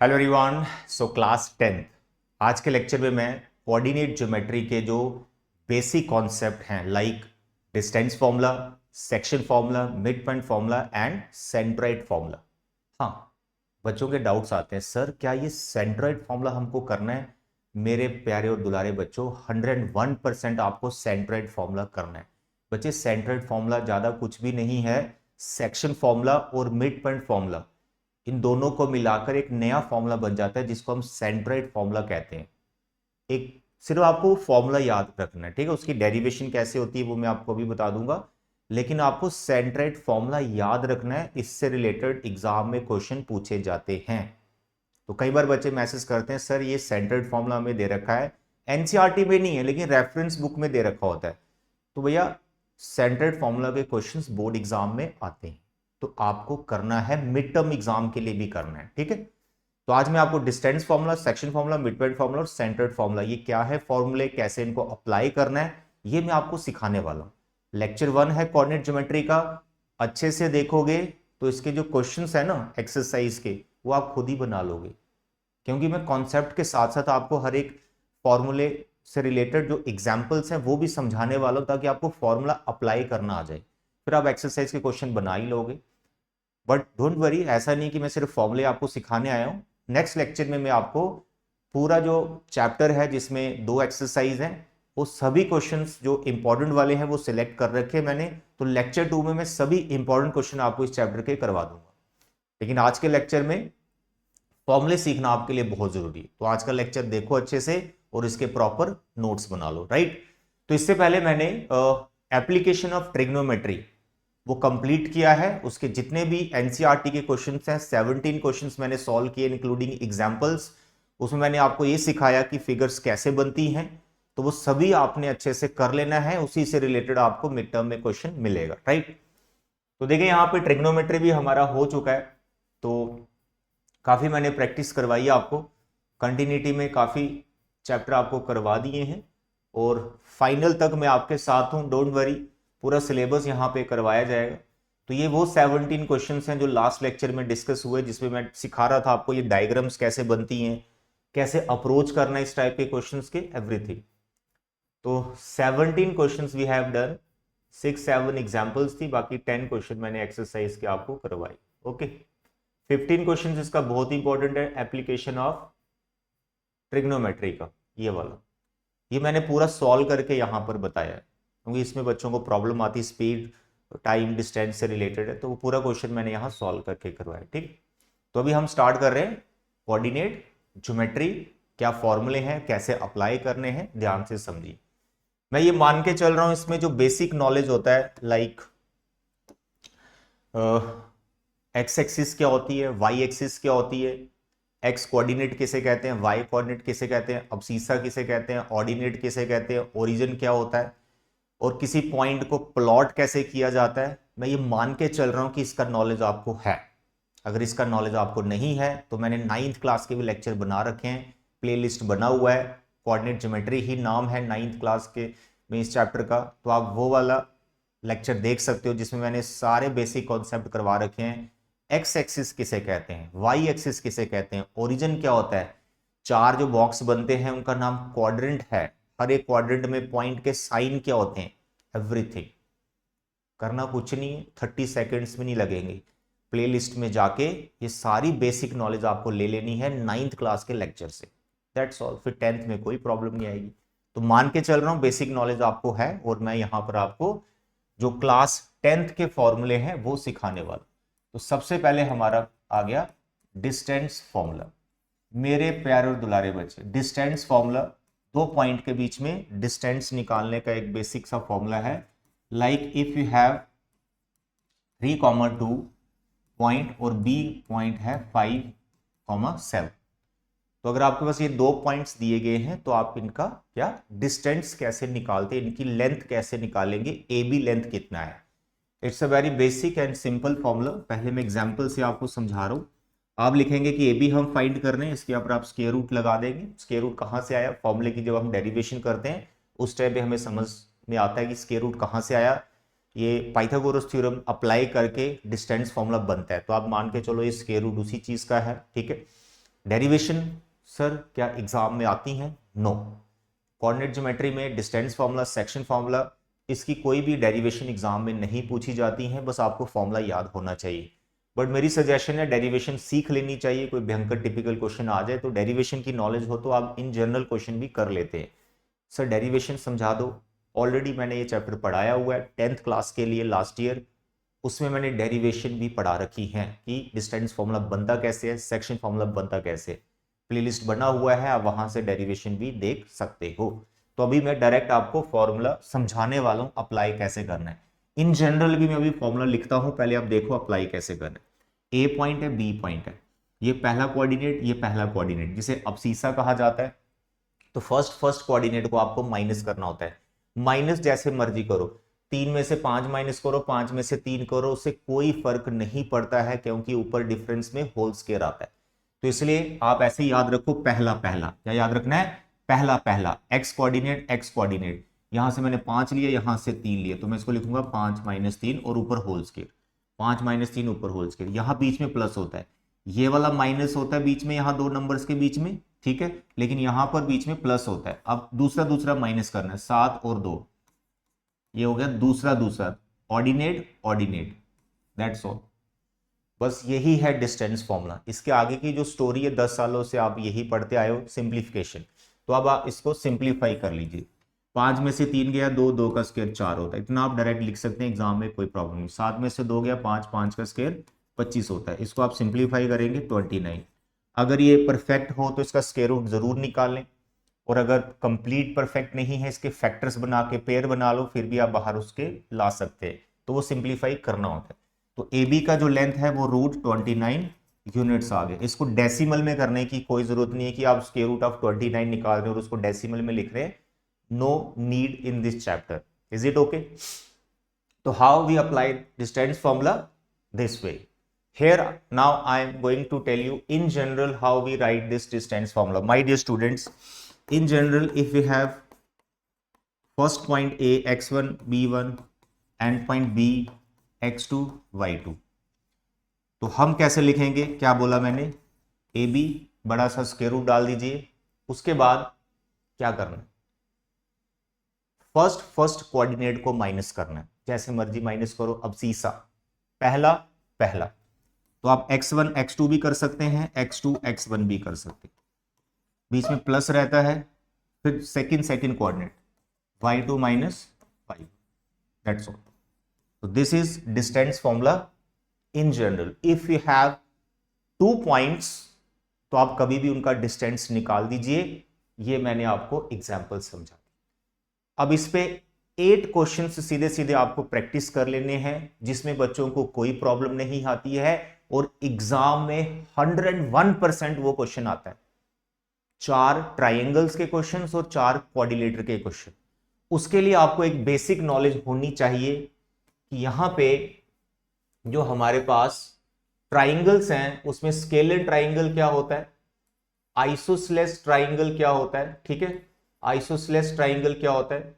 Hello everyone. So class 10 आज के lecture में मैं कोऑर्डिनेट ज्योमेट्री के जो बेसिक कॉन्सेप्ट हैं like distance formula, section formula, mid point formula and centroid formula. हाँ, बच्चों के डाउट्स आते हैं, सर क्या ये सेंट्रोइड फॉर्मूला हमको करना है? मेरे प्यारे और दुलारे बच्चों, 101% आपको सेंट्रोइड फॉर्मूला करना है। बच्चे सेंट्रोइड फॉर्मूला ज़्यादा कुछ भी नहीं है, सेक्शन फॉर्मूला और मिड पॉइंट फॉर्मूला इन दोनों को मिलाकर एक नया फॉर्मूला बन जाता है जिसको हम सेंट्रोइड फॉर्मूला कहते हैं। एक सिर्फ आपको फॉर्मूला याद रखना है, ठीक है? उसकी डेरिवेशन कैसे होती है वो मैं आपको अभी बता दूंगा, लेकिन आपको सेंट्रोइड फॉर्मूला याद रखना है। इससे रिलेटेड एग्जाम में क्वेश्चन पूछे जाते हैं। तो कई बार बच्चे मैसेज करते हैं, सर ये सेंट्रोइड फॉर्मूला हमें दे रखा है, एनसीईआरटी में नहीं है लेकिन रेफरेंस बुक में दे रखा होता है। तो भैया सेंट्रोइड फॉर्मूला के क्वेश्चंस बोर्ड एग्जाम में आते हैं, तो आपको करना है, मिड टर्म एग्जाम के लिए भी करना है, ठीक है? तो आज मैं आपको distance formula, section formula, mid point formula और सेंट्रोइड फॉर्मूला, ये क्या है फॉर्मूले, कैसे इनको अप्लाई करना है, ये मैं आपको सिखाने वाला हूं। लेक्चर 1 है कोऑर्डिनेट ज्योमेट्री का। अच्छे से देखोगे तो इसके जो क्वेश्चंस है ना एक्सरसाइज के, वो आप खुद ही बना लोगे, क्योंकि मैं कॉन्सेप्ट के साथ साथ आपको हर एक फॉर्मूले से रिलेटेड जो एग्जाम्पल्स हैं वो भी समझाने वाला हूं, ताकि आपको फॉर्मूला अप्लाई करना आ जाए, फिर आप एक्सरसाइज के क्वेश्चन बना ही लोगे। बट डोंट वरी, ऐसा नहीं कि मैं सिर्फ फॉर्मूले आपको सिखाने आया हूं। नेक्स्ट लेक्चर में मैं आपको पूरा जो चैप्टर है जिसमें 2 एक्सरसाइज हैं, वो सभी क्वेश्चंस जो इंपॉर्टेंट वाले हैं वो सिलेक्ट कर रखे हैं मैंने। तो लेक्चर 2 में मैं सभी इंपॉर्टेंट क्वेश्चन आपको इस चैप्टर के करवा दूंगा, लेकिन आज के लेक्चर में फॉर्मूले सीखना आपके लिए बहुत जरूरी है। तो आज का लेक्चर देखो अच्छे से और इसके प्रॉपर नोट्स बना लो, राइट? तो इससे पहले मैंने एप्लीकेशन ऑफ ट्रिग्नोमेट्री वो कंप्लीट किया है। उसके जितने भी एनसीईआरटी के क्वेश्चंस हैं, 17 क्वेश्चंस मैंने सॉल्व किए इंक्लूडिंग एग्जांपल्स। उसमें मैंने आपको ये सिखाया कि फिगर्स कैसे बनती हैं, तो वो सभी आपने अच्छे से कर लेना है, उसी से रिलेटेड आपको मिड टर्म में क्वेश्चन मिलेगा, राइट? तो देखिए यहाँ पे ट्रिग्नोमेट्री भी हमारा हो चुका है, तो काफी मैंने प्रैक्टिस करवाई है आपको। कंटिन्यूटी में काफी चैप्टर आपको करवा दिए हैं और फाइनल तक मैं आपके साथ हूं, डोंट वरी, पूरा सिलेबस यहाँ पे करवाया जाएगा। तो ये वो 17 क्वेश्चंस हैं जो लास्ट लेक्चर में डिस्कस हुए, जिसमें मैं सिखा रहा था आपको ये डायग्राम्स कैसे बनती हैं, कैसे अप्रोच करना है इस टाइप के क्वेश्चंस के, एवरीथिंग। तो 17 questions we have done, 6-7 examples थी, बाकी 10 क्वेश्चन मैंने एक्सरसाइज के आपको करवाई। ओके, 15 क्वेश्चन इसका बहुत इंपॉर्टेंट है, एप्लीकेशन ऑफ ट्रिग्नोमेट्री का, ये वाला, ये मैंने पूरा सॉल्व करके यहाँ पर बताया है, क्योंकि इसमें बच्चों को प्रॉब्लम आती है, स्पीड, टाइम, डिस्टेंस से रिलेटेड है, तो वो पूरा क्वेश्चन मैंने यहाँ सॉल्व करके करवाया, ठीक? तो अभी हम स्टार्ट कर रहे हैं कोऑर्डिनेट ज्योमेट्री, क्या फॉर्मूले हैं, कैसे अप्लाई करने हैं, ध्यान से समझिए। मैं ये मान के चल रहा हूं इसमें जो बेसिक नॉलेज होता है, लाइक एक्स एक्सिस क्या होती है, वाई एक्सिस क्या होती है, एक्स कोऑर्डिनेट किसे कहते हैं, वाई कोऑर्डिनेट किसे कहते हैं, अब्सीसा किसे कहते हैं, ऑर्डिनेट किसे कहते हैं, ओरिजिन क्या होता है, और किसी पॉइंट को प्लॉट कैसे किया जाता है, मैं ये मान के चल रहा हूं कि इसका नॉलेज आपको है। अगर इसका नॉलेज आपको नहीं है तो मैंने 9th क्लास के भी लेक्चर बना रखे हैं, प्लेलिस्ट बना हुआ है, कोऑर्डिनेट ज्योमेट्री ही नाम है 9th क्लास के में इस चैप्टर का, तो आप वो वाला लेक्चर देख सकते हो जिसमें मैंने सारे बेसिक कॉन्सेप्ट करवा रखे हैं। एक्स एक्सिस किसे कहते हैं, वाई एक्सिस किसे कहते हैं, ओरिजिन क्या होता है, 4 जो बॉक्स बनते हैं उनका नाम क्वाड्रेंट है, हर एक क्वाड्रेंट में पॉइंट के साइन क्या होते हैं, एवरीथिंग। करना कुछ नहीं है, 30 सेकेंड्स में नहीं लगेंगे, प्लेलिस्ट में जाके ये सारी बेसिक नॉलेज आपको ले लेनी है 9th क्लास के लेक्चर से, दैट्स ऑल। फिर 10th में कोई प्रॉब्लम नहीं आएगी। तो मान के चल रहा हूं बेसिक नॉलेज आपको है, और मैं यहां पर आपको जो क्लास 10th के फॉर्मूले हैं वो सिखाने वाला। तो सबसे पहले हमारा आ गया डिस्टेंस फॉर्मूला। मेरे प्यारे और दुलारे बच्चे, डिस्टेंस फॉर्मूला, 2 पॉइंट के बीच में डिस्टेंस निकालने का एक बेसिक सा फॉर्मूला है, like if you have 3,2 point और बी पॉइंट है 5,7। तो अगर आपके पास ये 2 पॉइंट्स दिए गए हैं तो आप इनका क्या डिस्टेंस कैसे निकालते हैं, इनकी लेंथ कैसे निकालेंगे, ए बी लेंथ कितना है। It's a very basic and simple formula. पहले मैं एग्जांपल से आपको समझा रहा हूं। आप लिखेंगे कि ए बी हम फाइंड कर रहे हैं, इसके ऊपर आप स्क्वायर रूट लगा देंगे। स्क्वायर रूट कहाँ से आया, फॉर्मूले की जब हम डेरिवेशन करते हैं उस टाइम पे हमें समझ में आता है कि स्क्वायर रूट कहाँ से आया। ये पाइथागोरस थ्योरम अप्लाई करके डिस्टेंस फॉर्मूला बनता है, तो आप मान के चलो ये स्क्वायर रूट उसी चीज का है, ठीक है? डेरिवेशन सर क्या एग्जाम में आती हैं? नो। कोऑर्डिनेट ज्योमेट्री में डिस्टेंस फार्मूला, सेक्शन फार्मूला, इसकी कोई भी डेरिवेशन एग्जाम में नहीं पूछी जाती है, बस आपको फॉर्मूला याद होना चाहिए। बट मेरी सजेशन है डेरिवेशन सीख लेनी चाहिए। कोई भयंकर टिपिकल क्वेश्चन आ जाए तो डेरिवेशन की नॉलेज हो तो आप इन जनरल क्वेश्चन भी कर लेते हैं। सर डेरिवेशन समझा दो। ऑलरेडी मैंने ये चैप्टर पढ़ाया हुआ है 10th क्लास के लिए लास्ट ईयर, उसमें मैंने डेरिवेशन भी पढ़ा रखी है कि डिस्टेंस फॉर्मूला बनता कैसे है, सेक्शन फॉर्मूला बनता कैसे है। प्लेलिस्ट बना हुआ है, आप वहां से डेरिवेशन भी देख सकते हो। तो अभी मैं डायरेक्ट आपको फॉर्मूला समझाने वाला हूं अप्लाई कैसे करना है। इन जनरल भी मैं अभी फॉर्मूला लिखता हूं, पहले आप देखो अप्लाई कैसे करना है। ए पॉइंट है, बी पॉइंट है, ये पहला कोऑर्डिनेट, ये पहला कोऑर्डिनेट, जिसे अब्सीसा कहा जाता है। तो फर्स्ट कोऑर्डिनेट को आपको माइनस करना होता है। माइनस जैसे मर्जी करो, 3 में से 5 माइनस करो, 5 में से 3 करो, उससे कोई फर्क नहीं पड़ता है, क्योंकि ऊपर डिफरेंस में होल स्क्वायर आता है। तो इसलिए आप ऐसे याद रखो, पहला पहला क्या याद रखना है, पहला पहला एक्स कोऑर्डिनेट। यहां से मैंने 5 लिया, यहां से 3 लिया, तो मैं इसको लिखूंगा 5 माइनस 3 और ऊपर होल स्क्वायर, 5 माइनस 3 ऊपर होल स्क्वायर। यहां बीच में प्लस होता है, ये वाला माइनस होता है बीच में, यहां दो नंबर्स के बीच में, ठीक है, लेकिन यहां पर बीच में प्लस होता है। अब दूसरा माइनस करना है, 7 और 2, ये हो गया दूसरा ऑर्डिनेट, दैट्स ऑल। बस यही है डिस्टेंस फॉर्मूला। इसके आगे की जो स्टोरी है 10 सालों से आप यही पढ़ते आए हो, सिंप्लीफिकेशन। तो अब आप इसको सिंप्लीफाई कर लीजिए। 5 में से 3 गया 2, 2 का स्क्वायर 4 होता है, इतना आप डायरेक्ट लिख सकते हैं, एग्जाम में कोई प्रॉब्लम नहीं। 7 में से 2 गया 5, 5 का स्क्वायर 25 होता है, इसको आप सिंप्लीफाई करेंगे 29। अगर ये परफेक्ट हो तो इसका स्क्वायर रूट जरूर निकाल लें, और अगर कंप्लीट परफेक्ट नहीं है इसके फैक्टर्स बना के पेयर बना लो, फिर भी आप बाहर उसके ला सकते हैं। तो वो सिंप्लीफाई करना होता है। तो ए बी का जो लेंथ है वो √29 यूनिट्स आ गए। इसको डेसिमल में करने की कोई जरूरत नहीं है कि आप स्क्वायर रूट ऑफ 29 निकाल रहे हो और उसको डेसिमल में लिख रहे हैं, no need in this chapter. Is it okay? तो how we apply distance formula? This way. Here now I am going to tell you in general how we write this distance formula. My dear students, in general if we have first point A x1 b1 and point B x2 y2, तो हम कैसे लिखेंगे? क्या बोला मैंने? A B बड़ा सा square root डाल दीजिए, उसके बाद क्या करना है, फर्स्ट कोऑर्डिनेट को माइनस करना है, जैसे मर्जी माइनस करो। अब सीसा पहला पहला, तो आप x1 x2 भी कर सकते हैं, x2 x1 भी कर सकते हैं, बीच में प्लस रहता है। फिर second coordinate y2 minus y, that's all. तो this is distance formula in general. If you have 2 points तो आप कभी भी उनका डिस्टेंस निकाल दीजिए। ये मैंने आपको एग्जांपल समझा। अब इस पे 8 क्वेश्चंस सीधे सीधे आपको प्रैक्टिस कर लेने हैं, जिसमें बच्चों को कोई प्रॉब्लम नहीं आती है और एग्जाम में 101% वो क्वेश्चन आता है। 4 ट्राइंगल्स के क्वेश्चंस और 4 क्वाड्रिलेटर के क्वेश्चन। उसके लिए आपको एक बेसिक नॉलेज होनी चाहिए कि यहां पे जो हमारे पास ट्राइंगल्स हैं उसमें स्केलर ट्राइंगल क्या होता है, आइसोसेलेस ट्राइंगल क्या होता है, ठीक है, आइसोसेलेस ट्राइंगल क्या होता है,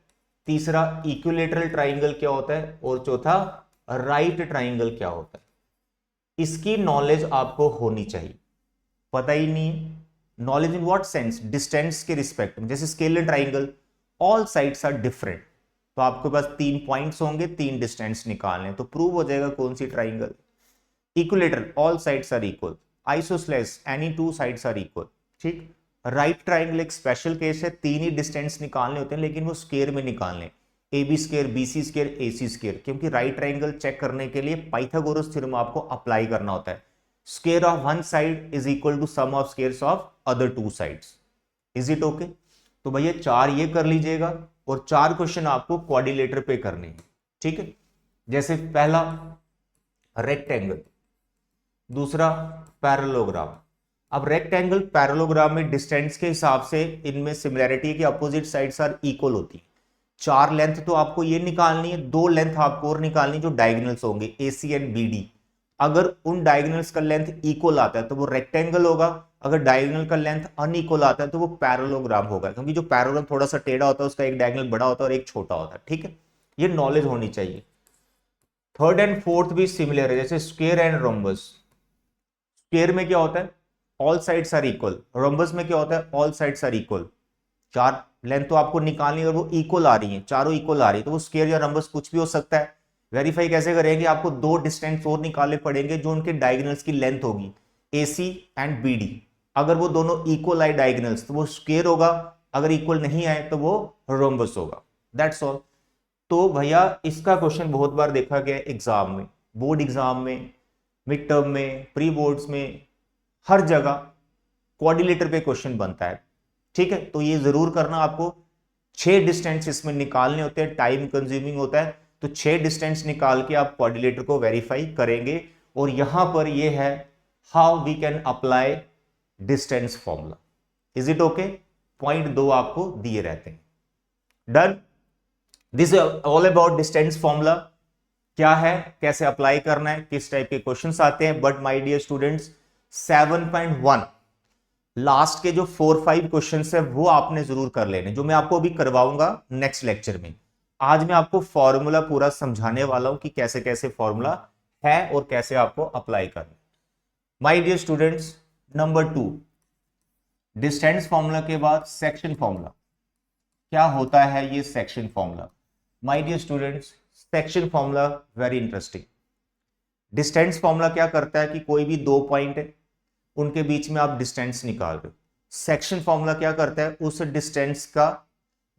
तीसरा इक्विलेटरल ट्राइंगल क्या होता है, और चौथा राइट ट्राइंगल क्या होता है। इसकी नॉलेज आपको होनी चाहिए। पता ही नहीं है, knowledge in what sense? Distance के रिस्पेक्ट में। जैसे scalene triangle all sides are different, तो आपके पास 3 पॉइंट्स होंगे, 3 डिस्टेंस निकालने, तो प्रूव हो जाएगा कौन सी triangle. Equilateral all sides are equal, isosceles any 2 sides are equal, ठीक। राइट ट्राइंगल एक स्पेशल केस है, 3 ही डिस्टेंस निकालने होते हैं, लेकिन वो स्क्वायर में निकालने, A B square, B C square, A C square, क्योंकि राइट ट्राइंगल चेक करने के लिए पाइथागोरस थ्योरम आपको अप्लाई करना होता है। Square of one side is equal to sum of squares of other 2 sides. Is it okay? तो भैया 4 ये कर लीजिएगा और 4 क्वेश्चन आपको क्वाड्रिलेटर पे करने हैं, ठीक है। जैसे पहला रेक्टेंगल, दूसरा पैरेललोग्राम। अब रेक्टेंगल पैरेललोग्राम में डिस्टेंस के हिसाब से इनमें सिमिलैरिटी की अपोजिट साइड्स आर इक्वल होती है। 4 लेंथ तो आपको ये निकालनी है, 2 लेंथ आपको और निकालनी जो डायगोनल्स होंगे AC एंड BD। अगर उन डायगोनल्स का लेंथ इक्वल आता है तो वो रेक्टेंगल होगा, अगर डायगोनल का लेंथ अनइक्वल आता है तो वो पैरेललोग्राम होगा, क्योंकि जो पैरेललोग्राम थोड़ा सा टेढ़ा होता है उसका एक डायगोनल बड़ा होता है और एक छोटा होता है, ठीक है। ये नॉलेज होनी चाहिए। थर्ड एंड फोर्थ भी सिमिलर है, जैसे स्क्वायर एंड रोम्बस। स्क्वायर में क्या होता है, all sides are equal. Rhombus में क्या होता है, ऑल साइड्स आर इक्वल। चार लेंथ तो आपको निकालनी है और वो इक्वल आ रही है, चारों इक्वल आ रही है, तो वो स्क्वायर या रोम्बस कुछ भी हो सकता है। वेरीफाई कैसे करेंगे, आपको दो डिस्टेंस और निकालने पड़ेंगे जो उनके डायगोनल्स की लेंथ होगी, AC एंड BD। अगर वो दोनों इक्वल आए डायगोनल्स तो वो स्क्वायर होगा, अगर इक्वल नहीं आए तो वो रोम्बस होगा। That's all. तो भैया इसका क्वेश्चन बहुत बार देखा गया है एग्जाम में, बोर्ड एग्जाम में, मिड टर्म में, प्री बोर्ड्स में, हर जगह कोऑर्डिनेटर पे क्वेश्चन बनता है। ठीक है, तो ये जरूर करना आपको। 6 डिस्टेंस इसमें निकालने होते हैं, टाइम कंज्यूमिंग होता है, तो 6 डिस्टेंस निकाल के आप कोऑर्डिनेटर को वेरीफाई करेंगे। और यहां पर ये है how we can apply distance formula. Is it okay? Point 2 आपको दिए रहते हैं। Done. This is all about distance formula, क्या है, कैसे अप्लाई करना है, किस टाइप के क्वेश्चंस आते हैं। But my dear students, 7.1 last के जो 4-5 क्वेश्चंस है वो आपने जरूर कर लेने, जो मैं आपको अभी करवाऊंगा नेक्स्ट लेक्चर में। आज मैं आपको फॉर्मूला पूरा समझाने वाला हूं कि कैसे कैसे फॉर्मूला है और कैसे आपको अप्लाई करना है। My dear students, number 2, distance formula के बाद सेक्शन फॉर्मूला। क्या होता है ये section formula? My dear students, section formula very interesting. Distance formula क्या करता है कि कोई भी 2 पॉइंट है, उनके बीच में आप डिस्टेंस निकाल रहे हो। सेक्शन फॉर्मूला क्या करता है, उस डिस्टेंस का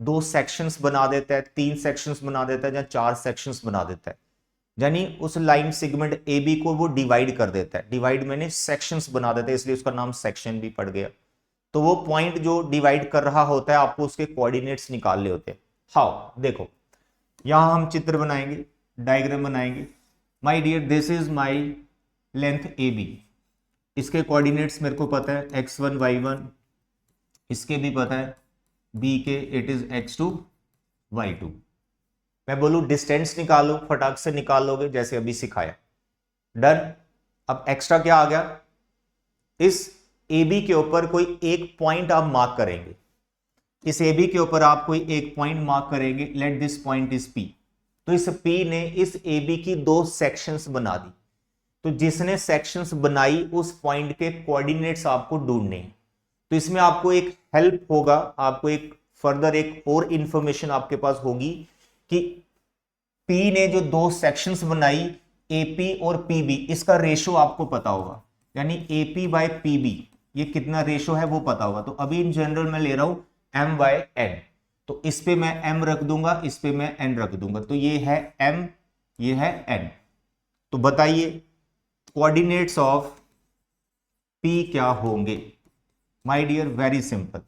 2 सेक्शंस बना देता है, 3 सेक्शंस बना देता है या 4 सेक्शंस बना देता है। यानी उस लाइन सेगमेंट AB को वो डिवाइड कर देता है, डिवाइड मैंने सेक्शंस बना देता है, इसलिए उसका नाम सेक्शन भी पड़ गया। तो वो पॉइंट जो डिवाइड कर रहा होता है, आपको उसके कोऑर्डिनेट्स निकालने होते हैं। हाउ? देखो, यहां हम चित्र बनाएंगे, डायग्राम बनाएंगे। My dear, this is my length AB। इसके कोऑर्डिनेट्स मेरे को पता है, x1 y1, इसके भी पता है B के, इट इज x2 y2। मैं बोलूं डिस्टेंस निकालो, फटाक से निकाल लोगे जैसे अभी सिखाया। डन। अब एक्स्ट्रा क्या आ गया, इस AB के ऊपर कोई एक पॉइंट आप मार्क करेंगे। इस AB के ऊपर आप कोई एक पॉइंट मार्क करेंगे, let this point is P। तो इस P ने इस AB की 2 सेक्शंस बना दी। तो जिसने सेक्शंस बनाई उस पॉइंट के कोऑर्डिनेट्स आपको ढूंढने हैं। तो इसमें आपको एक हेल्प होगा, आपको एक फर्दर एक और इंफॉर्मेशन आपके पास होगी कि P ने जो 2 सेक्शंस बनाई, AP और PB, इसका रेशो आपको पता होगा। यानी AP बाय PB ये कितना रेशो है वो पता होगा। तो अभी इन जनरल मैं ले रहा हूं M/N, तो इस पे मैं M रख दूंगा, इस पे मैं N रख दूंगा। तो ये है M, ये है N। तो बताइए कोऑर्डिनेट्स ऑफ P क्या होंगे? My dear, very simple.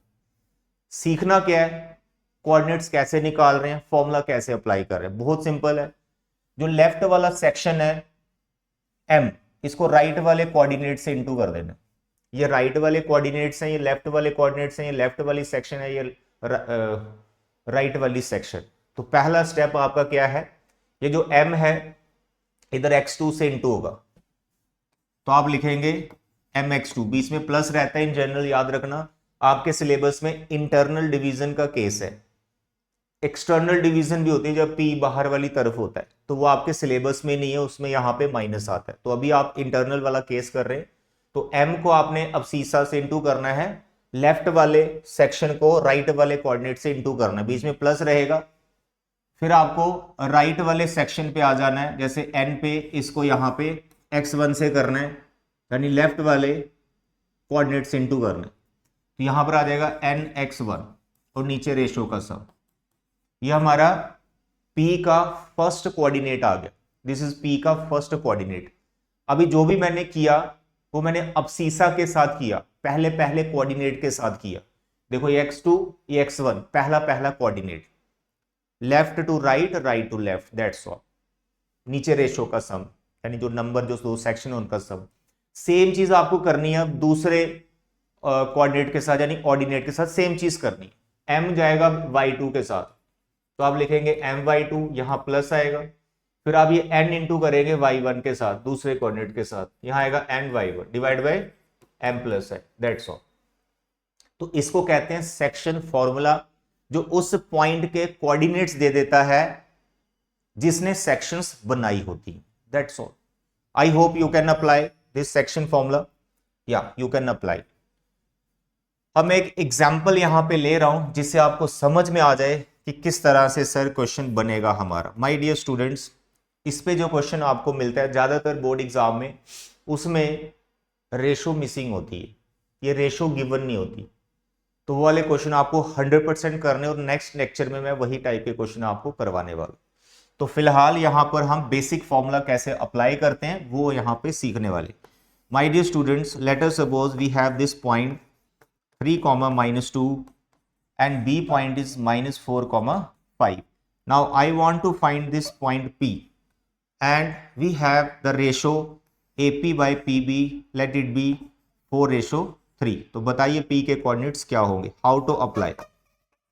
सीखना क्या है, कोऑर्डिनेट्स कैसे निकाल रहे हैं, फॉर्मूला कैसे अप्लाई कर रहे हैं, बहुत सिंपल है। जो लेफ्ट वाला सेक्शन है M, इसको राइट वाले कोऑर्डिनेट से इंटू कर देना। ये राइट वाले कोऑर्डिनेट्स हैं, ये लेफ्ट वाले कोऑर्डिनेट्स हैं, ये लेफ्ट वाली सेक्शन है, ये राइट वाली सेक्शन। तो पहला स्टेप आपका क्या है, ये जो M है इधर x2 से इंटू होगा, तो आप लिखेंगे mx2, बीच में प्लस रहता है इन जनरल, याद रखना। आपके सिलेबस में इंटरनल डिवीजन का केस है, एक्सटर्नल डिवीजन भी होती है जब P बाहर वाली तरफ होता है, तो वो आपके सिलेबस में नहीं है, उसमें यहां पे माइनस आता है। तो अभी आप इंटरनल वाला केस कर रहे हैं, तो M को आपने अब सीसा से इंटू करना है, लेफ्ट वाले सेक्शन को राइट वाले कोऑर्डिनेट से इंटू करना है, बीच में प्लस रहेगा। फिर आपको राइट वाले सेक्शन पे आ जाना है, जैसे N पे, इसको यहां पे x1 से करना है, यानी लेफ्ट वाले कोऑर्डिनेट से इंटू करना है। तो यहां पर आ जाएगा nx1 और नीचे रेशो का सम। ये हमारा P का फर्स्ट कोऑर्डिनेट आ गया, दिस इज P का फर्स्ट कोऑर्डिनेट। अभी जो भी मैंने किया वो मैंने अबसीसा के साथ किया, पहले पहले कोऑर्डिनेट के साथ किया। देखो ये x2, ये x1, पहला पहला coordinate, left to right, right to left, that's all. नीचे रेशो का सम, यानी जो नंबर जो 2 सेक्शन है उनका सम। सेम चीज आपको करनी है दूसरे कोऑर्डिनेट के साथ, यानी ऑर्डिनेट के साथ सेम चीज करनी है। M जाएगा y2 के साथ, तो आप लिखेंगे my2, यहां प्लस आएगा। फिर आप ये n इंटू करेंगे y1 के साथ, दूसरे कोऑर्डिनेट के साथ, यहां आएगा ny1 divide by m plus है, दैट्स ऑल। तो इसको कहते हैं सेक्शन फॉर्मूला, जो उस पॉइंट के कोऑर्डिनेट्स दे देता है जिसने सेक्शंस बनाई होती, that's all. I hope you can apply this section formula. या यू कैन अप्लाई। अब मैं एक एग्जाम्पल यहां पे ले रहा हूं जिससे आपको समझ में आ जाए कि किस तरह से सर क्वेश्चन बनेगा हमारा। माय डियर स्टूडेंट्स, इस पे जो क्वेश्चन आपको मिलता है ज्यादातर बोर्ड एग्जाम में, उसमें रेशो मिसिंग होती है, ये रेशो गिवन नहीं होती। तो वो वाले क्वेश्चन आपको 100% करने, और नेक्स्ट लेक्चर में मैं वही टाइप के क्वेश्चन आपको करवाने वाला। तो फिलहाल यहां पर हम बेसिक फॉर्मूला कैसे अप्लाई करते हैं वो यहां पे सीखने वाले। My dear students, let us suppose we have this point 3, -2 and B point is -4, 5. Now I want to find this point P, and we have the ratio AP by PB, let it be 4:3। तो बताइए P के coordinates क्या होंगे, how to apply.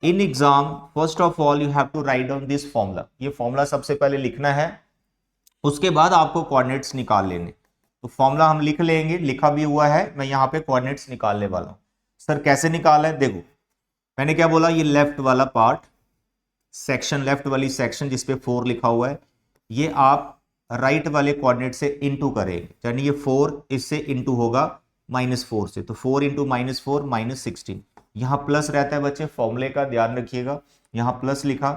In exam first of all you have to write down this formula, ये formula सबसे पहले लिखना है, उसके बाद आपको कोऑर्डिनेट्स निकाल लेने। तो फॉर्मूला हम लिख लेंगे, लिखा भी हुआ है, मैं यहाँ पे कोऑर्डिनेट्स निकालने वाला हूँ। सर कैसे निकाला है, देखो मैंने क्या बोला, ये लेफ्ट वाला पार्ट सेक्शन, लेफ्ट वाली सेक्शन जिसपे 4 लिखा हुआ है, ये आप राइट वाले कोऑर्डिनेट से इनटू करेंगे, यानी ये 4 इससे इनटू होगा -4 से, तो 4 × -4 -16। यहां प्लस रहता है बच्चे, फॉर्मूले का ध्यान रखिएगा, यहां प्लस लिखा,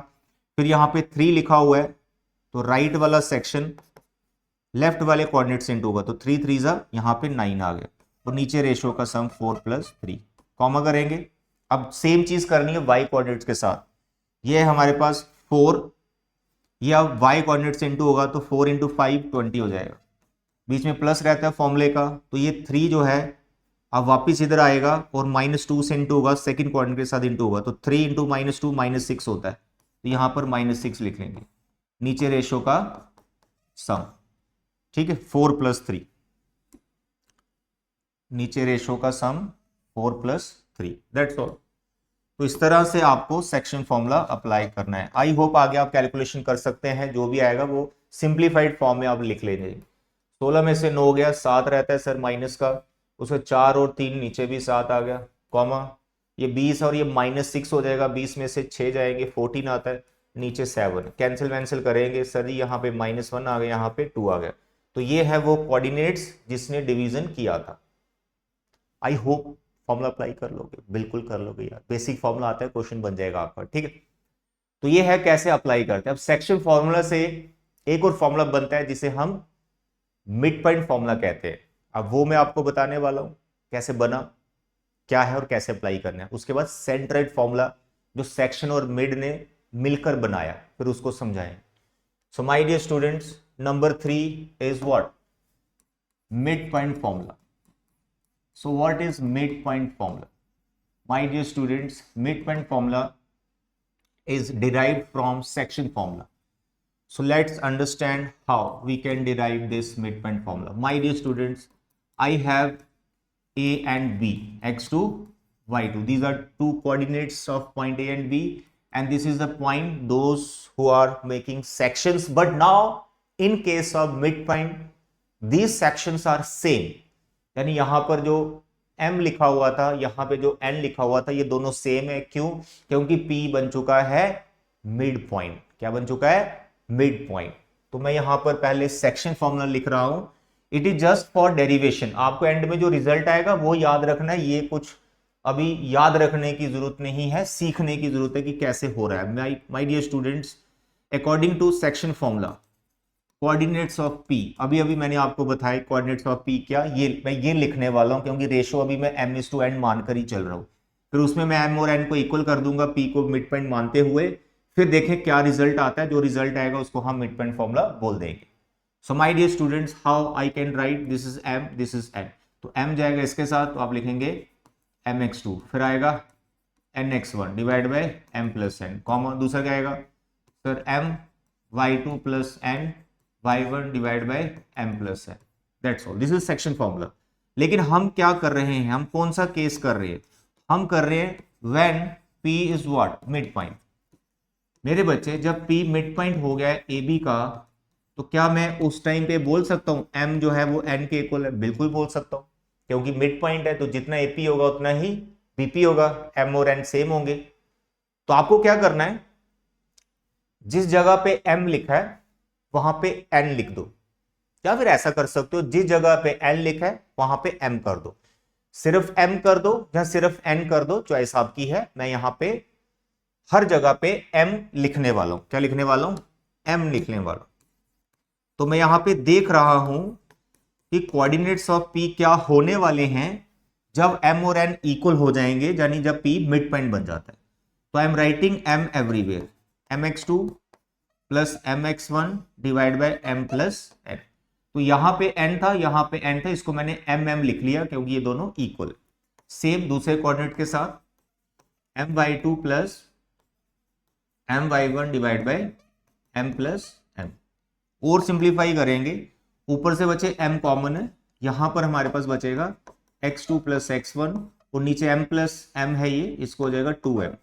फिर यहां पे 3 लिखा हुआ है, तो राइट वाला सेक्शन लेफ्ट वाले कोऑर्डिनेट से इनटू होगा, तो 3 3 यहां पे 9 आ गया, और नीचे रेशियो का सम 4 + 3, कॉमा करेंगे। अब सेम चीज करनी है वाई कोऑर्डिनेट्स के साथ, ये है हमारे पास 4, ये अब वाई कोऑर्डिनेट से इनटू होगा, तो 4 × 5 20 हो जाएगा, बीच में प्लस रहता है फॉर्मूले का, तो ये 3 जो है अब वापिस इधर आएगा, और -2 से इनटू होगा, सेकंड कोऑर्डिनेट के साथ इनटू होगा, तो 3 × -2 -6 होता है, तो यहां पर -6 लिख लेंगे, नीचे रेशियो का सम, ठीक है, 4 + 3, नीचे रेशियो का सम 4 + 3, दैट्स ऑल। तो इस तरह से आपको सेक्शन फॉर्मूला अप्लाई करना है। आई होप आगे आप कैलकुलेशन कर सकते हैं, जो भी आएगा वो सिंप्लीफाइड फॉर्म में आप लिख लेंगे। 16 में से 9 गया, 7 रहता है सर माइनस का, उसमें 4 और 3 नीचे भी 7 आ गया, कॉमा, ये 20 और ये -6 हो जाएगा, 20 में से 6 जाएंगे, 14 आता है, नीचे 7, कैंसिल वैंसिल करेंगे सर जी, यहाँ पे -1 आ गया, यहाँ पे 2 आ गया। तो ये है वो कोऑर्डिनेट्स जिसने डिवीजन किया था। आई होप फॉर्मूला अप्लाई कर लोगे, बिल्कुल कर लोगे यार, बेसिक फॉर्मूला आता है, क्वेश्चन बन जाएगा आपका, ठीक है। तो ये है कैसे अप्लाई करते हैं। अब सेक्शन फॉर्मूला से एक और फॉर्मूला बनता है जिसे हम मिड पॉइंट फॉर्मूला कहते हैं, अब वो मैं आपको बताने वाला हूं कैसे बना, क्या है और कैसे अप्लाई करना है। उसके बाद सेंट्रोइड फॉर्मूला जो सेक्शन और मिड ने मिलकर बनाया, फिर उसको समझाएं। So my dear students, number 3 is what, midpoint formula. So what is midpoint formula? My dear students, midpoint formula is derived from section formula. So let's understand how we can derive this midpoint formula. My dear students, I have A and B, x2, y2. These are two coordinates of point A and B, and this is the point those who are making sections. But now in case of midpoint, these sections are same. यानी यहां पर जो m लिखा हुआ था, यहां पे जो n लिखा हुआ था, ये दोनों सेम है। क्यों? क्योंकि p बन चुका है मिड पॉइंट। क्या बन चुका है? Mid point. तो मैं यहां पर पहले सेक्शन फॉर्मूला लिख रहा हूं, it is just for derivation. आपको एंड में जो रिजल्ट आएगा वो याद रखना है, ये कुछ अभी याद रखने की जरूरत नहीं है, सीखने की जरूरत है कि कैसे हो रहा है। My dear students, according to section formula, coordinates of P, अभी अभी मैंने आपको बताया कोऑर्डिनेट्स ऑफ पी क्या, ये मैं ये लिखने वाला हूं क्योंकि रेशो अभी मैं m/n मानकर ही चल रहा हूं। फिर उसमें मैं m और n को इक्वल कर दूंगा p को मिड पॉइंट मानते हुए, फिर देखें क्या रिजल्ट आता है। जो रिजल्ट आएगा उसको हम मिड पॉइंट फॉर्मूला बोल देंगे। So my dear students, how I can write, this is m, this is n। तो m जाएगा इसके साथ, तो आप लिखेंगे mx2, फिर आएगा nx1 divide by m + n, comma, दूसरा क्या आएगा sir m y2 + n y1 divide by m + n, that's all. This is section formula. लेकिन हम क्या कर रहे हैं, हम कौन सा केस कर रहे हैं, हम कर रहे हैं when p is what, mid point. मेरे बच्चे, जब p मिड पॉइंट हो गया है AB का, तो क्या मैं उस टाइम पे बोल सकता हूं m जो है वो n के इक्वल है? बिल्कुल बोल सकता हूं, क्योंकि मिड पॉइंट है, तो जितना AP होगा उतना ही BP होगा, m और n सेम होंगे। तो आपको क्या करना है, जिस जगह पे m लिखा है वहां पे n लिख दो, या फिर ऐसा कर सकते हो जिस जगह पे n लिखा है वहां पे m कर दो। सिर्फ m कर दो या सिर्फ n कर दो, चॉइस आपकी है। मैं यहां पे हर जगह पे m लिखने वाला हूं। क्या लिखने वाला हूं? m लिखने वाला हूं। तो मैं यहां पे देख रहा हूं कि कोऑर्डिनेट्स ऑफ p क्या होने वाले हैं जब m और n इक्वल हो जाएंगे, यानी जब p मिड पॉइंट बन जाता है। तो I am writing m everywhere, mx2 plus mx1 divide by m plus n। तो यहां पे n था, यहां पे n था, इसको मैंने mm लिख लिया क्योंकि ये दोनों इक्वल। सेम दूसरे कोऑर्डिनेट के साथ my2 plus my1 divide by m plus m। और सिंप्लीफाई करेंगे, ऊपर से बचे m कॉमन है, यहां पर हमारे पास बचेगा x2 प्लस x1 और नीचे m प्लस m है, ये इसको हो जाएगा 2m।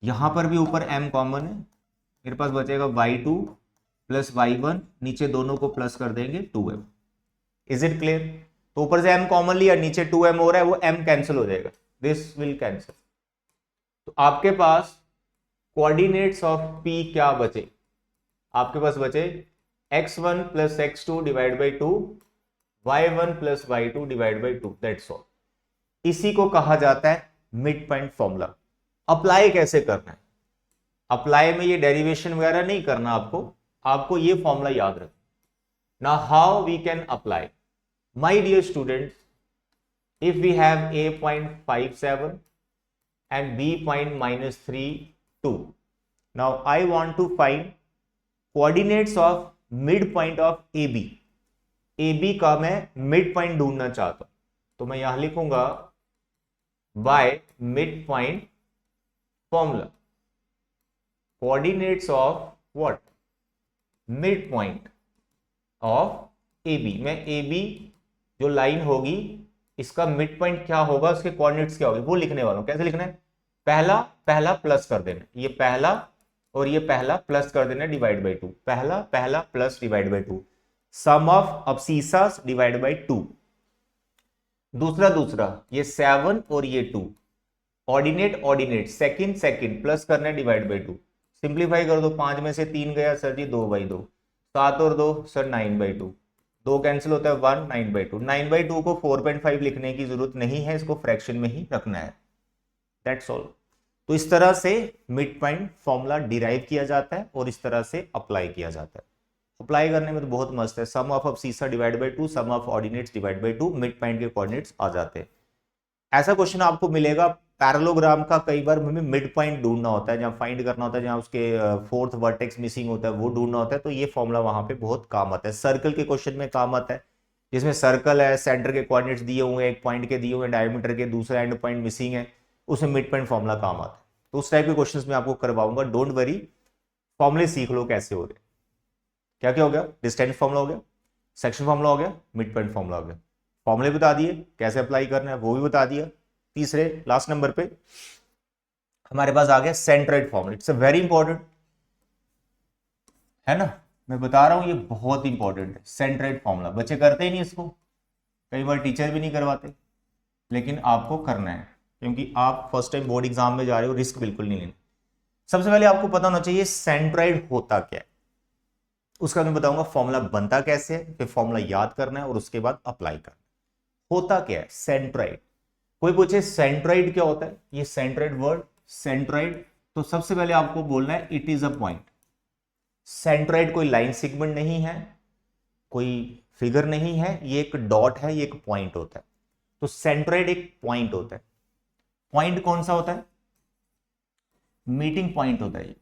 यहां पर भी ऊपर m कॉमन है, मेरे पास बचेगा y2 प्लस y1, नीचे दोनों को प्लस कर देंगे 2m। Is it clear? तो ऊपर से m कॉमन लिया, नीचे 2m हो रहा है, वो m कैंसिल हो जाएगा, दिस विल कैंसिल। तो आपके पास कोऑर्डिनेट्स ऑफ p क्या बचे? आपके पास बचे x1 plus x2 divide by 2, y1 plus y2 divide by 2, that's all. इसी को कहा जाता है मिड पॉइंट फॉर्मूला। अप्लाई कैसे करना है? अप्लाई में ये डेरिवेशन वगैरह नहीं करना आपको ये फॉर्मूला याद रखना। Now how we can apply? My dear students, if we have a.57 and b.-3, 2, now I want to find coordinates of midpoint of AB। AB का मैं मिड पॉइंट ढूंढना चाहता हूं, तो मैं यहां लिखूंगा by mid point formula, coordinates of what? Mid point of AB। मैं AB जो लाइन होगी इसका मिड पॉइंट क्या होगा, उसके कोऑर्डिनेट्स क्या होंगे, वो लिखने वाला हूं। कैसे लिखना है? पहला प्लस कर देना, ये पहला और ये पहला प्लस कर देना डिवाइड बाई 2, पहला plus divide by 2, sum of abscissas divide by 2। दूसरा ये 7 और ये 2, ऑर्डिनेट सेकंड प्लस करना डिवाइड बाई 2। सिंप्लीफाई कर दो, 5 में से 3 गया सर जी 2/2, 7 और 2 सर 9/2, 2 कैंसिल होता है 1, 9/2। 9/2 को 4.5 लिखने की जरूरत नहीं है, इसको फ्रैक्शन में ही रखना है, दैट्स ऑल। तो इस तरह से मिड पॉइंट फॉर्मूला डिराइव किया जाता है और इस तरह से अप्लाई किया जाता है। अप्लाई करने में तो बहुत मस्त है, sum of abscissa divide by 2, sum of ordinates divide by 2, mid point के कोऑर्डिनेट्स आ जाते हैं। ऐसा क्वेश्चन आपको मिलेगा पैरेललोग्राम का, कई बार हमें मिड पॉइंट ढूंढना होता है, जहां फाइंड करना होता है, जहां उसके फोर्थ वर्टेक्स मिसिंग होता है, वो ढूंढना होता है, तो ये फॉर्मूला वहां पे बहुत काम आता है। सर्कल के क्वेश्चन में काम आता है, जिसमें सर्कल है, सेंटर के कोऑर्डिनेट्स दिए हुए हैं, एक पॉइंट के दिए हुए हैं, डायमीटर के, दूसरा एंड पॉइंट मिसिंग है, उसमें मिड पॉइंट फॉर्मूला काम आता है। तो उस टाइप के क्वेश्चंस में आपको करवाऊंगा, डोंट वरी, फॉर्मूले सीख लो कैसे हो रहे। क्या क्या हो गया? डिस्टेंस फॉर्मूला हो गया, सेक्शन फॉर्मूला हो गया, मिड पॉइंट फॉर्मूला हो गया, फॉर्मूले बता दिए, कैसे अप्लाई करना है वो भी बता दिया। तीसरे लास्ट नंबर पे हमारे पास आ गया centroid formula. It's a very important, है ना, मैं बता रहा हूं ये बहुत इंपॉर्टेंट है। सेंट्रोइड फॉर्मूला बच्चे करते ही नहीं इसको, कई बार टीचर भी नहीं करवाते, लेकिन आपको करना है क्योंकि आप फर्स्ट टाइम बोर्ड एग्जाम में जा रहे हो, रिस्क बिल्कुल नहीं लेना। सबसे पहले आपको पता होना चाहिए सेंट्रोइड होता क्या है, उसका मैं बताऊंगा फॉर्मूला बनता कैसे है, फिर फॉर्मूला याद करना है और उसके बाद अप्लाई करना। होता क्या है सेंट्रोइड? कोई पूछे सेंट्रोइड क्या होता है, ये सेंट्रोइड वर्ड सेंट्रोइड, तो सबसे पहले आपको बोलना है it is a point. Centroid कोई लाइन सेगमेंट नहीं है, कोई फिगर नहीं है, ये एक डॉट है, ये एक पॉइंट होता है। तो सेंट्रोइड एक पॉइंट होता है। पॉइंट कौन सा होता है? मीटिंग पॉइंट होता है,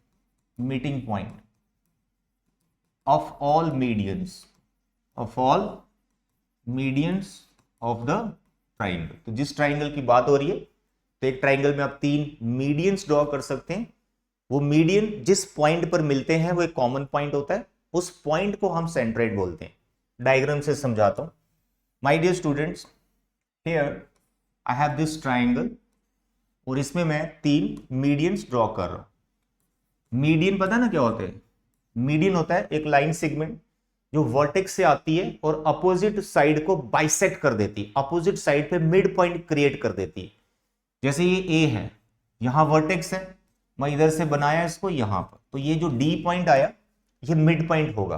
meeting point of all medians, of all medians of the triangle. तो जिस ट्राइंगल की बात हो रही है, तो एक ट्राइंगल में आप 3 मीडियंस ड्रॉ कर सकते हैं। वो मीडियन जिस पॉइंट पर मिलते हैं वो एक कॉमन पॉइंट होता है, उस पॉइंट को हम सेंट्रोइड बोलते हैं। डायग्राम से समझाता हूं। My dear students, here I have this triangle और इसमें मैं 3 मीडियंस ड्रॉ कर रहा हूं। मीडियन पता ना क्या होते हैं? मीडियन होता है एक लाइन सेगमेंट जो वर्टेक्स से आती है और अपोजिट साइड को बाइसेक्ट कर देती है, अपोजिट साइड पे मिड पॉइंट क्रिएट कर देती है। जैसे ये ए है, यहां वर्टेक्स है, मैं इधर से बनाया इसको यहां पर, तो ये जो डी पॉइंट आया ये मिड पॉइंट होगा,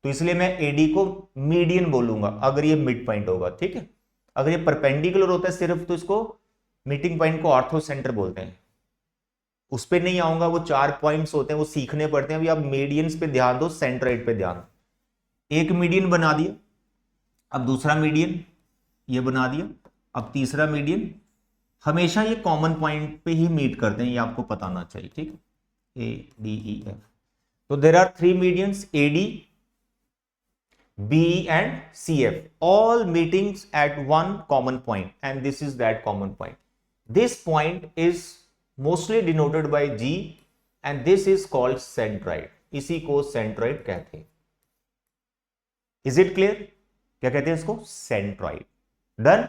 तो इसलिए मैं एडी को मीडियन बोलूंगा अगर ये मिड पॉइंट होगा, ठीक है। अगर ये परपेंडिकुलर होता है सिर्फ तो इसको मीटिंग पॉइंट को ऑर्थो सेंटर बोलते हैं। उस पर नहीं आऊंगा, वो 4 पॉइंट्स होते हैं वो सीखने पड़ते हैं। अभी आप मीडियंस पे ध्यान दो, सेंट्रोइड पे ध्यान दो। एक मीडियन बना दिया, अब दूसरा मीडियन ये बना दिया, अब तीसरा मीडियन। हमेशा ये कॉमन पॉइंट पे ही मीट करते हैं, ये आपको पता होना चाहिए, ठीक है। ए डी ई एफ, तो there are 3 medians, A D, B and C F, all meetings at one common point and this is that common point. This point is mostly denoted by G and this is called centroid. इसी को centroid कहते हैं। Is it clear? क्या कहते हैं इसको? Centroid. Done?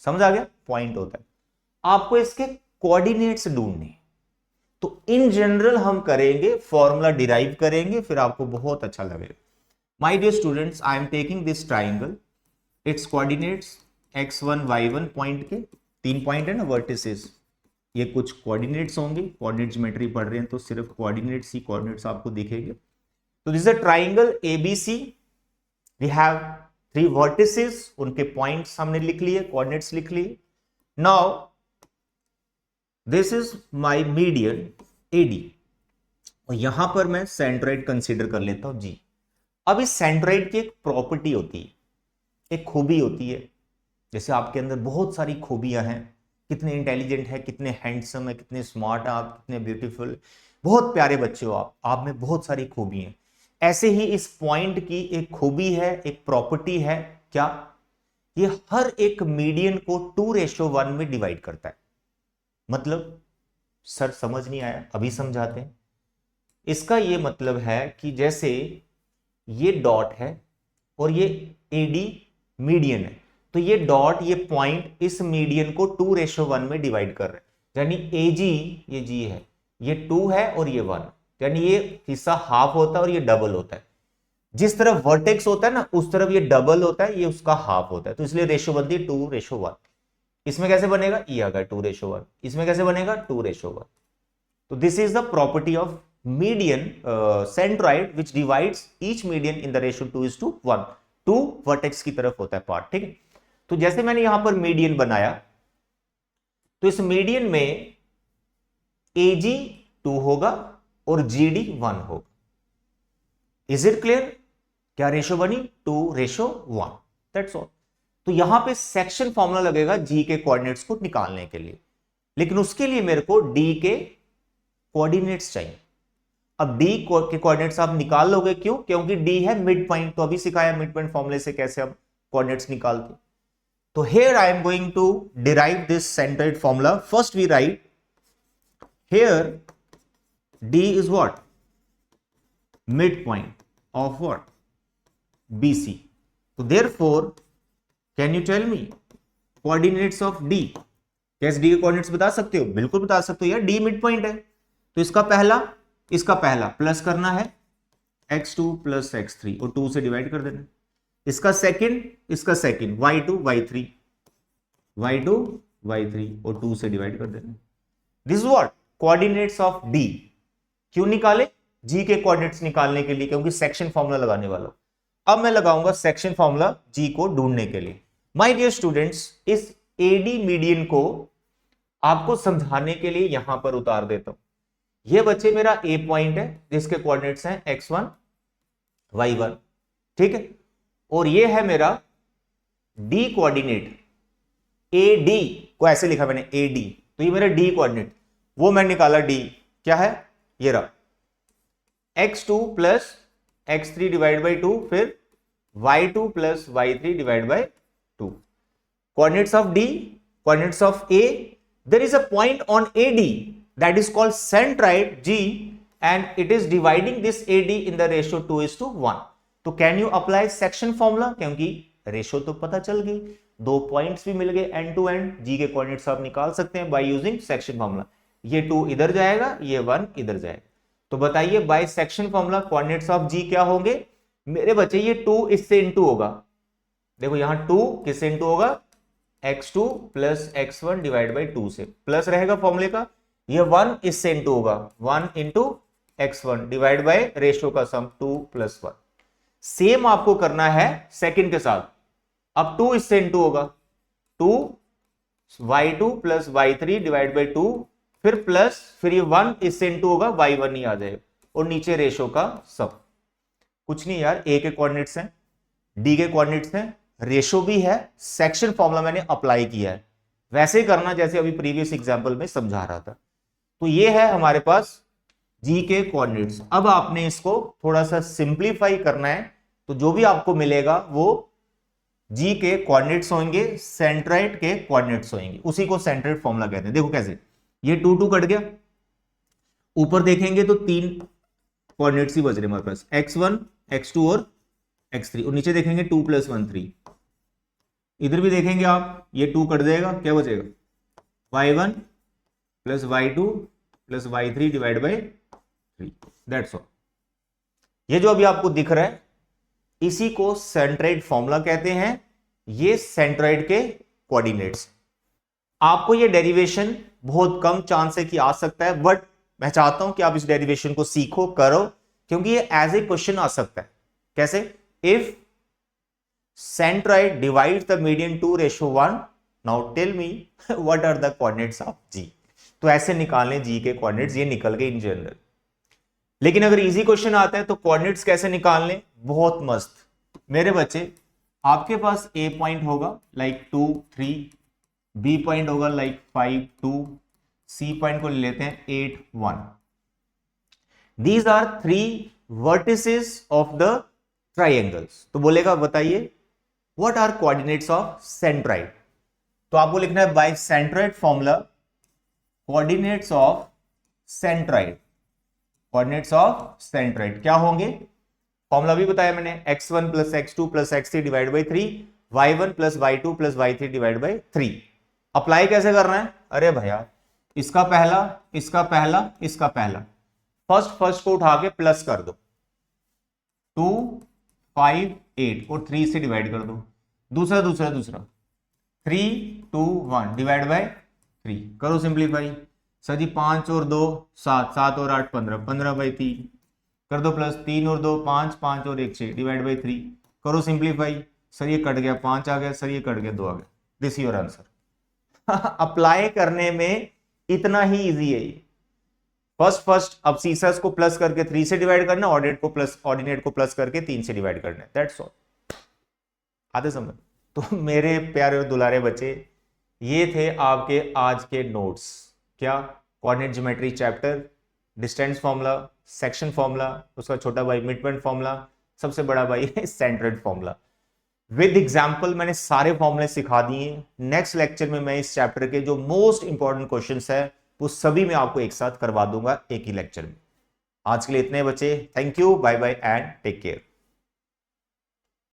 समझ आ गया? पॉइंट होता है। आपको इसके कोऑर्डिनेट्स ढूंढने, तो इन जनरल हम करेंगे, फॉर्मूला डिराइव करेंगे, फिर आपको बहुत अच्छा लगेगा। My dear students, I am taking this triangle, its coordinates x1 y1 point के 3 पॉइंट है ना, वर्टिसेस, ये कुछ कोऑर्डिनेट्स होंगे। कोऑर्डिनेट ज्योमेट्री पढ़ रहे हैं तो सिर्फ कोऑर्डिनेट्स ही कोऑर्डिनेट्स आपको दिखेंगे। तो this is a triangle ABC, we have 3 vertices, उनके पॉइंट्स हमने लिख लिए, कोऑर्डिनेट्स लिख लिए। Now this is my median AD और यहां पर मैं सेंट्रोइड कंसीडर कर लेता हूं G। अब इस सेंट्रोइड की एक प्रॉपर्टी होती है, एक खूबी होती है। जैसे आपके अंदर बहुत सारी खूबियां हैं, कितने इंटेलिजेंट है, कितने हैंडसम है, कितने स्मार्ट है आप, कितने ब्यूटीफुल, बहुत प्यारे बच्चे हो आप में बहुत सारी खूबी हैं। ऐसे ही इस पॉइंट की एक खूबी है, एक प्रॉपर्टी है। क्या? ये हर एक मीडियन को 2:1 में डिवाइड करता है। मतलब सर समझ नहीं आया, अभी समझाते हैं। इसका ये मतलब है कि जैसे ये डॉट है और ये AD मीडियन है, तो ये डॉट, ये पॉइंट इस मीडियन को 2:1 में डिवाइड कर रहे हैं। यानी AG, ये G है, ये 2 है और ये 1, यानी ये हिस्सा हाफ होता है और ये डबल होता है। जिस तरफ वर्टेक्स होता है ना, उस तरफ ये डबल होता है, ये उसका हाफ होता है, तो इसलिए रेशो बनती है 2:1। इसमें कैसे बनेगा? ये आ गया 2:1। इसमें कैसे बनेगा? 2:1। तो this is the property of median centroid which divides each median in the ratio 2:1। 2 vertex की तरफ होता है पार्ट, ठीक है। तो जैसे मैंने यहां पर मीडियन बनाया, तो इस मीडियन में AG 2 होगा और GD 1 होगा। Is it clear? क्या रेशो बनी? 2:1, दैट्स ऑल। तो यहां पे सेक्शन फॉर्मूला लगेगा G के कोऑर्डिनेट्स को निकालने के लिए, लेकिन उसके लिए मेरे को D के कोऑर्डिनेट्स चाहिए। अब D के कोऑर्डिनेट्स आप निकाल लोगे, क्यों? क्योंकि D है मिड पॉइंट, तो अभी सिखाया मिड पॉइंट फॉर्मूले से कैसे हम कोऑर्डिनेट्स निकालते। तो here I am going to derive this centroid formula. First we write here D is what? Midpoint of what? BC. So therefore, can you tell me coordinates of D? क्या D के coordinates बता सकते हो? बिल्कुल बता सकते हो यार, D मिड पॉइंट है। तो इसका पहला प्लस करना है x2 प्लस x3 और 2 से डिवाइड कर देना। इसका सेकंड y2 y3 और 2 से डिवाइड कर देना। This is what? Coordinates of D। क्यों निकाले? G के कोऑर्डिनेट्स निकालने के लिए, क्योंकि सेक्शन फॉर्मूला लगाने वाला हूं। अब मैं लगाऊंगा सेक्शन फॉर्मूला G को ढूंढने के लिए। माय डियर स्टूडेंट्स, इस AD मीडियन को आपको समझाने के लिए यहां पर उतार देता हूं। यह बच्चे मेरा A पॉइंट है जिसके कोऑर्डिनेट्स हैं x1 y1, ठीक है। और ये है मेरा D कोऑर्डिनेट, AD को ऐसे लिखा मैंने AD, तो ये मेरा D कोऑर्डिनेट, वो मैं निकाला D, क्या है? ये रहा x2 plus x3 divide by 2, फिर y2 plus y3 divide by 2। Coordinates of D, coordinates of A, there is a point on AD that is called centroid G and it is dividing this AD in the ratio 2:1। तो can you apply section formula? क्योंकि ratio तो पता चल गई, 2 points भी मिल गए and to and. G के coordinates आप निकाल सकते हैं बाय यूजिंग सेक्शन फॉर्मूला। ये 2 इधर जाएगा, ये 1 इधर जाएगा। तो बताइए by section formula coordinates of G क्या होंगे मेरे बच्चे? ये 2 इससे इंटू होगा। देखो यहां 2 किससे इंटू होगा? x2 plus x1 divide by 2 से, प्लस रहेगा फॉर्मूले का। ये 1 इससे इंटू होगा, 1 into x1 divide by ratio का सम 2 + 1। सेम आपको करना है सेकंड के साथ। अब 2 इससे इंटू होगा, y2 plus y3 divide by 2, फिर प्लस, फिर ये 1 इससे इंटू होगा, y1 ही आ जाएगा, और नीचे रेशो का सब। कुछ नहीं यार, a के कोऑर्डिनेट्स हैं, d के कोऑर्डिनेट्स हैं, रेशो भी है, सेक्शन फॉर्मूला मैंने अप्लाई किया है, वैसे करना जैसे अभी प्रीवियस एग्जांपल में समझा रहा था। तो ये है हमारे पास g के कोऑर्डिनेट्स। अब आपने इसको थोड़ा सा सिंप्लीफाई करना है, तो जो भी आपको मिलेगा वो g के कोऑर्डिनेट्स होंगे, सेंट्राइड के कोऑर्डिनेट्स होंगे, उसी को सेंट्राइड फॉर्मूला कहते हैं। देखो कैसे, ये 2 2 कट गया, ऊपर देखेंगे तो 3 कोऑर्डिनेट्स ही बच रहे हमारे पास, x1 x2 और x3, और नीचे देखेंगे 2 + 1 3। इधर भी देखेंगे आप, ये 2 कट जाएगा, क्या बचेगा, y1 + y2 + y3 divide by 3, that's all. ये जो अभी आपको दिख रहा है इसी को सेंट्राइड फॉर्मूला कहते हैं, ये सेंट्राइड के कोऑर्डिनेट्स। आपको ये डेरिवेशन बहुत कम चांस है कि आ सकता है, बट मैं चाहता हूं कि आप इस डेरिवेशन को सीखो, करो, क्योंकि ये एज ए क्वेश्चन आ सकता है। कैसे, if centroid divide the median 2:1, now tell me what are the coordinates of G. तो ऐसे निकालने जी के कोऑर्डिनेट्स, ये निकल गए इन जनरल। लेकिन अगर इजी क्वेश्चन आता है तो कोऑर्डिनेट्स कैसे निकालने, बहुत मस्त मेरे बच्चे। आपके पास ए पॉइंट होगा लाइक 2 3, बी पॉइंट होगा लाइक 5 2, सी पॉइंट को ले लेते हैं 8 1। These are 3 vertices of the triangles. तो बोलेगा बताइए what are coordinates of centroid. तो आपको लिखना है by centroid formula, coordinates of centroid, coordinates of centroid क्या होंगे, फॉर्मूला भी बताया मैंने, x1 + x2 + x3 divide by 3, y1 + y2 + y3 divide by 3। Apply कैसे करना है, अरे भैया इसका पहला, इसका पहला, इसका पहला, फर्स्ट को उठा के प्लस कर दो, 2 5 8 और 3 से डिवाइड कर दो, दूसरा 3 2 1 डिवाइड बाई 3, करो सिंप्लीफाई। सर जी 5 और 2 7, 7 और 8 15, 15/3 कर दो प्लस, 3 और 2 5, 5 और 1 6 डिवाइड बाई 3, करो सिंप्लीफाई। सर ये कट गया, 5 आ गया, सर ये कट गया, 2 आ गया, दिस योर आंसर। अप्लाई करने में इतना ही इजी है ये। फर्स्ट अब सीसस को प्लस करके 3 से डिवाइड करना, ऑर्डिनेट को प्लस करके 3 से डिवाइड करना, दैट्स ऑल। आते समझ। तो मेरे प्यारे और दुलारे बच्चे, ये थे आपके आज के नोट्स। क्या, coordinate geometry chapter, distance formula, section formula, उसका छोटा भाई मिड पॉइंट फॉर्मूला, सबसे बड़ा भाई है सेंट्राइड फॉर्मूला। विद एग्जांपल मैंने सारे फॉर्मूले सिखा दिए। नेक्स्ट लेक्चर में मैं इस चैप्टर के जो मोस्ट इंपॉर्टेंट क्वेश्चंस है वो सभी मैं आपको एक साथ करवा दूंगा एक ही लेक्चर में। आज के लिए इतने बच्चे, thank you, bye bye and take care.